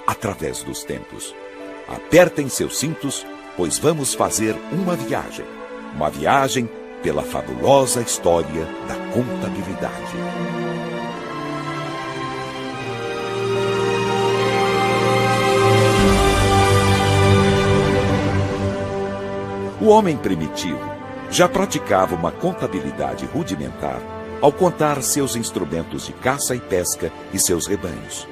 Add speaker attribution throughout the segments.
Speaker 1: através dos tempos. Apertem seus cintos, pois vamos fazer uma viagem. Uma viagem pela fabulosa história da contabilidade. O homem primitivo já praticava uma contabilidade rudimentar ao contar seus instrumentos de caça e pesca e seus rebanhos.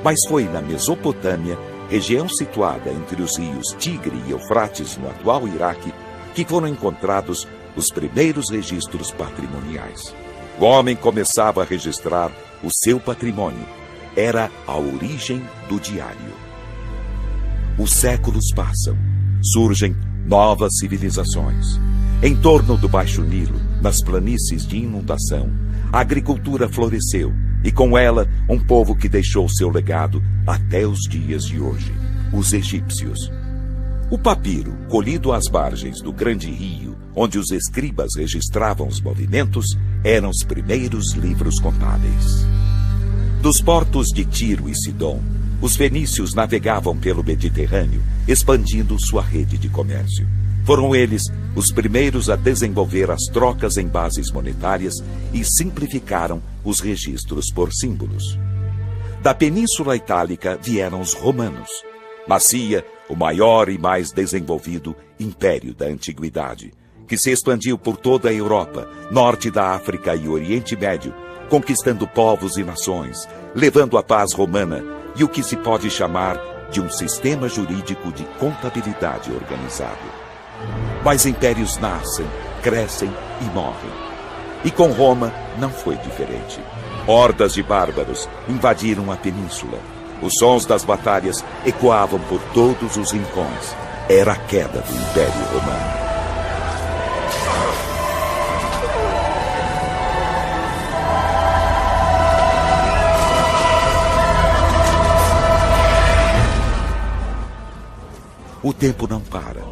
Speaker 1: Mas foi na Mesopotâmia, região situada entre os rios Tigre e Eufrates, no atual Iraque, que foram encontrados os primeiros registros patrimoniais. O homem começava a registrar o seu patrimônio. Era a origem do diário. Os séculos passam. Surgem novas civilizações. Em torno do Baixo Nilo, nas planícies de inundação, a agricultura floresceu e com ela um povo que deixou seu legado até os dias de hoje, os egípcios. O papiro, colhido às margens do grande rio, onde os escribas registravam os movimentos, eram os primeiros livros contábeis. Dos portos de Tiro e Sidom, os fenícios navegavam pelo Mediterrâneo, expandindo sua rede de comércio. Foram eles os primeiros a desenvolver as trocas em bases monetárias e simplificaram os registros por símbolos. Da Península Itálica vieram os romanos. Nascia o maior e mais desenvolvido império da antiguidade, que se expandiu por toda a Europa, norte da África e Oriente Médio, conquistando povos e nações, levando a paz romana e o que se pode chamar de um sistema jurídico de contabilidade organizado. Mas impérios nascem, crescem e morrem. E com Roma não foi diferente. Hordas de bárbaros invadiram a península. Os sons das batalhas ecoavam por todos os rincões. Era a queda do Império Romano. O tempo não para.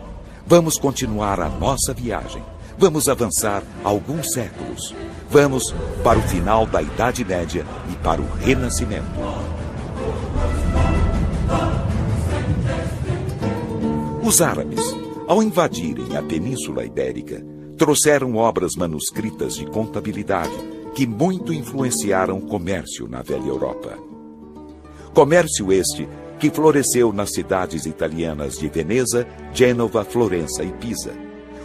Speaker 1: Vamos continuar a nossa viagem. Vamos avançar alguns séculos. Vamos para o final da Idade Média e para o Renascimento. Os árabes, ao invadirem a Península Ibérica, trouxeram obras manuscritas de contabilidade que muito influenciaram o comércio na velha Europa. Comércio este que floresceu nas cidades italianas de Veneza, Gênova, Florença e Pisa.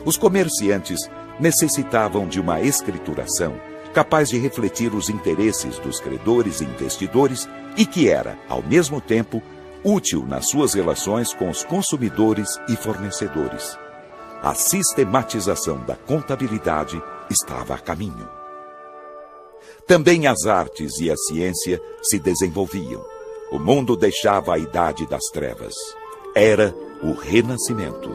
Speaker 1: Os comerciantes necessitavam de uma escrituração capaz de refletir os interesses dos credores e investidores e que era, ao mesmo tempo, útil nas suas relações com os consumidores e fornecedores. A sistematização da contabilidade estava a caminho. Também as artes e a ciência se desenvolviam. O mundo deixava a idade das trevas. Era o Renascimento.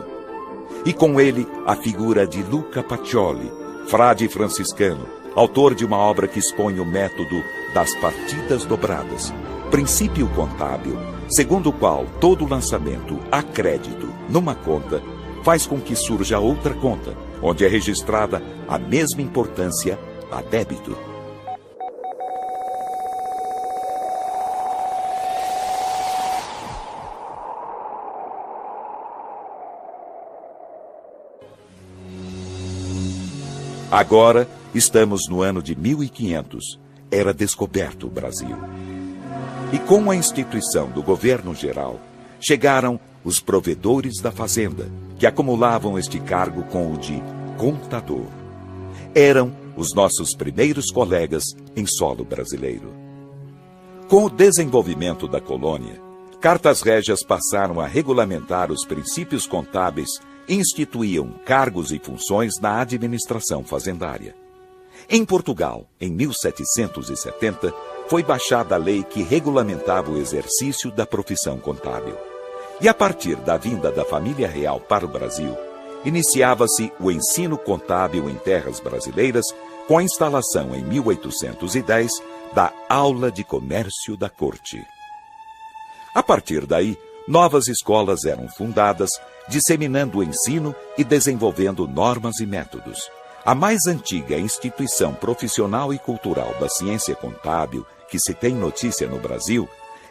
Speaker 1: E com ele a figura de Luca Pacioli, frade franciscano, autor de uma obra que expõe o método das partidas dobradas, princípio contábil, segundo o qual todo lançamento a crédito numa conta faz com que surja outra conta, onde é registrada a mesma importância a débito. Agora, estamos no ano de 1500. Era descoberto o Brasil. E com a instituição do governo geral, chegaram os provedores da fazenda, que acumulavam este cargo com o de contador. Eram os nossos primeiros colegas em solo brasileiro. Com o desenvolvimento da colônia, cartas régias passaram a regulamentar os princípios contábeis e instituíam cargos e funções na administração fazendária. Em Portugal, em 1770, foi baixada a lei que regulamentava o exercício da profissão contábil. E a partir da vinda da família real para o Brasil, iniciava-se o ensino contábil em terras brasileiras com a instalação em 1810 da Aula de Comércio da Corte. A partir daí, novas escolas eram fundadas, disseminando o ensino e desenvolvendo normas e métodos. A mais antiga instituição profissional e cultural da ciência contábil que se tem notícia no Brasil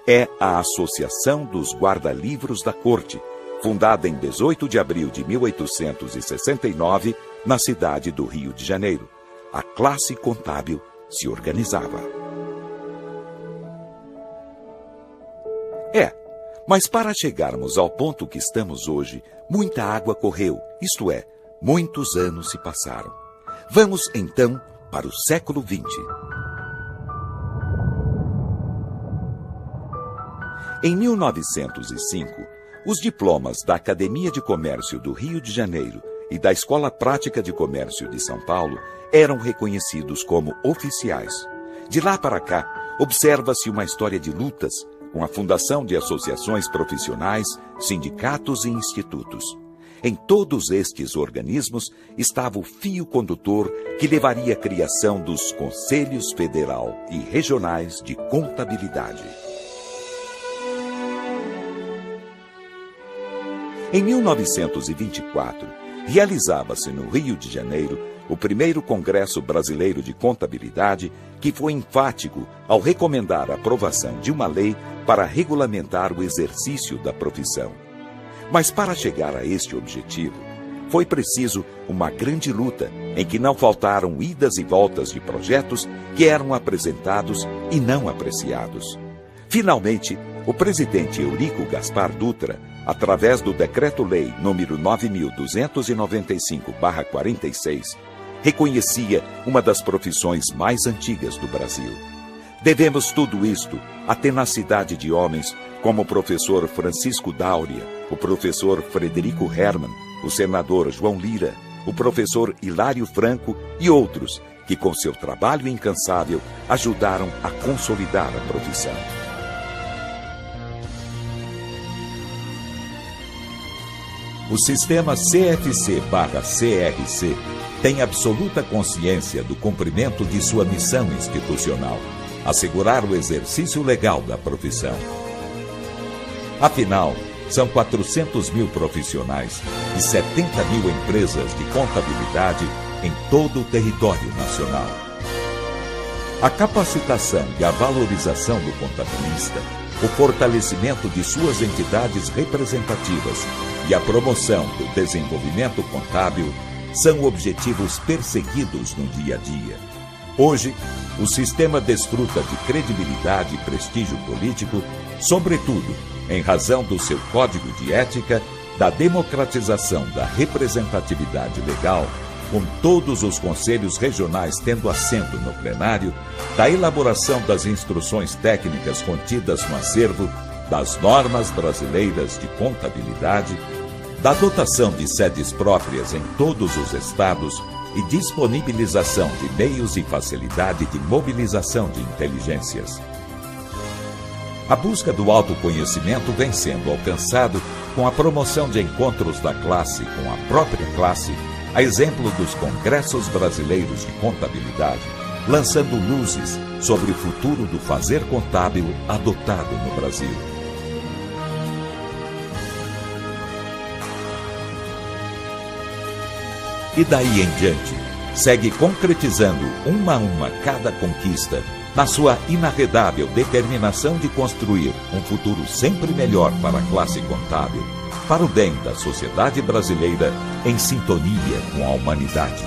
Speaker 1: é a Associação dos Guarda-Livros da Corte, fundada em 18 de abril de 1869, na cidade do Rio de Janeiro. A classe contábil se organizava. Mas para chegarmos ao ponto que estamos hoje, muita água correu, isto é, muitos anos se passaram. Vamos, então, para o século XX. Em 1905, os diplomas da Academia de Comércio do Rio de Janeiro e da Escola Prática de Comércio de São Paulo eram reconhecidos como oficiais. De lá para cá, observa-se uma história de lutas, com a fundação de associações profissionais, sindicatos e institutos. Em todos estes organismos estava o fio condutor que levaria à criação dos Conselhos Federal e Regionais de Contabilidade. Em 1924, realizava-se no Rio de Janeiro o primeiro Congresso Brasileiro de Contabilidade, que foi enfático ao recomendar a aprovação de uma lei para regulamentar o exercício da profissão. Mas para chegar a este objetivo, foi preciso uma grande luta, em que não faltaram idas e voltas de projetos que eram apresentados e não apreciados. Finalmente, o presidente Eurico Gaspar Dutra, através do Decreto-Lei nº 9.295/46, reconhecia uma das profissões mais antigas do Brasil. Devemos tudo isto à tenacidade de homens como o professor Francisco Dáurea, o professor Frederico Hermann, o senador João Lira, o professor Hilário Franco e outros que, com seu trabalho incansável, ajudaram a consolidar a profissão. O sistema CFC/CRC tem absoluta consciência do cumprimento de sua missão institucional, assegurar o exercício legal da profissão. Afinal, são 400 mil profissionais e 70 mil empresas de contabilidade em todo o território nacional. A capacitação e a valorização do contabilista, o fortalecimento de suas entidades representativas e a promoção do desenvolvimento contábil são objetivos perseguidos no dia a dia. Hoje, o sistema desfruta de credibilidade e prestígio político, sobretudo em razão do seu código de ética, da democratização da representatividade legal, com todos os conselhos regionais tendo assento no plenário, da elaboração das instruções técnicas contidas no acervo das normas brasileiras de contabilidade, da dotação de sedes próprias em todos os estados e disponibilização de meios e facilidade de mobilização de inteligências. A busca do autoconhecimento vem sendo alcançado com a promoção de encontros da classe com a própria classe, a exemplo dos congressos brasileiros de contabilidade, lançando luzes sobre o futuro do fazer contábil adotado no Brasil. E daí em diante, segue concretizando uma a uma cada conquista, na sua inarredável determinação de construir um futuro sempre melhor para a classe contábil, para o bem da sociedade brasileira em sintonia com a humanidade.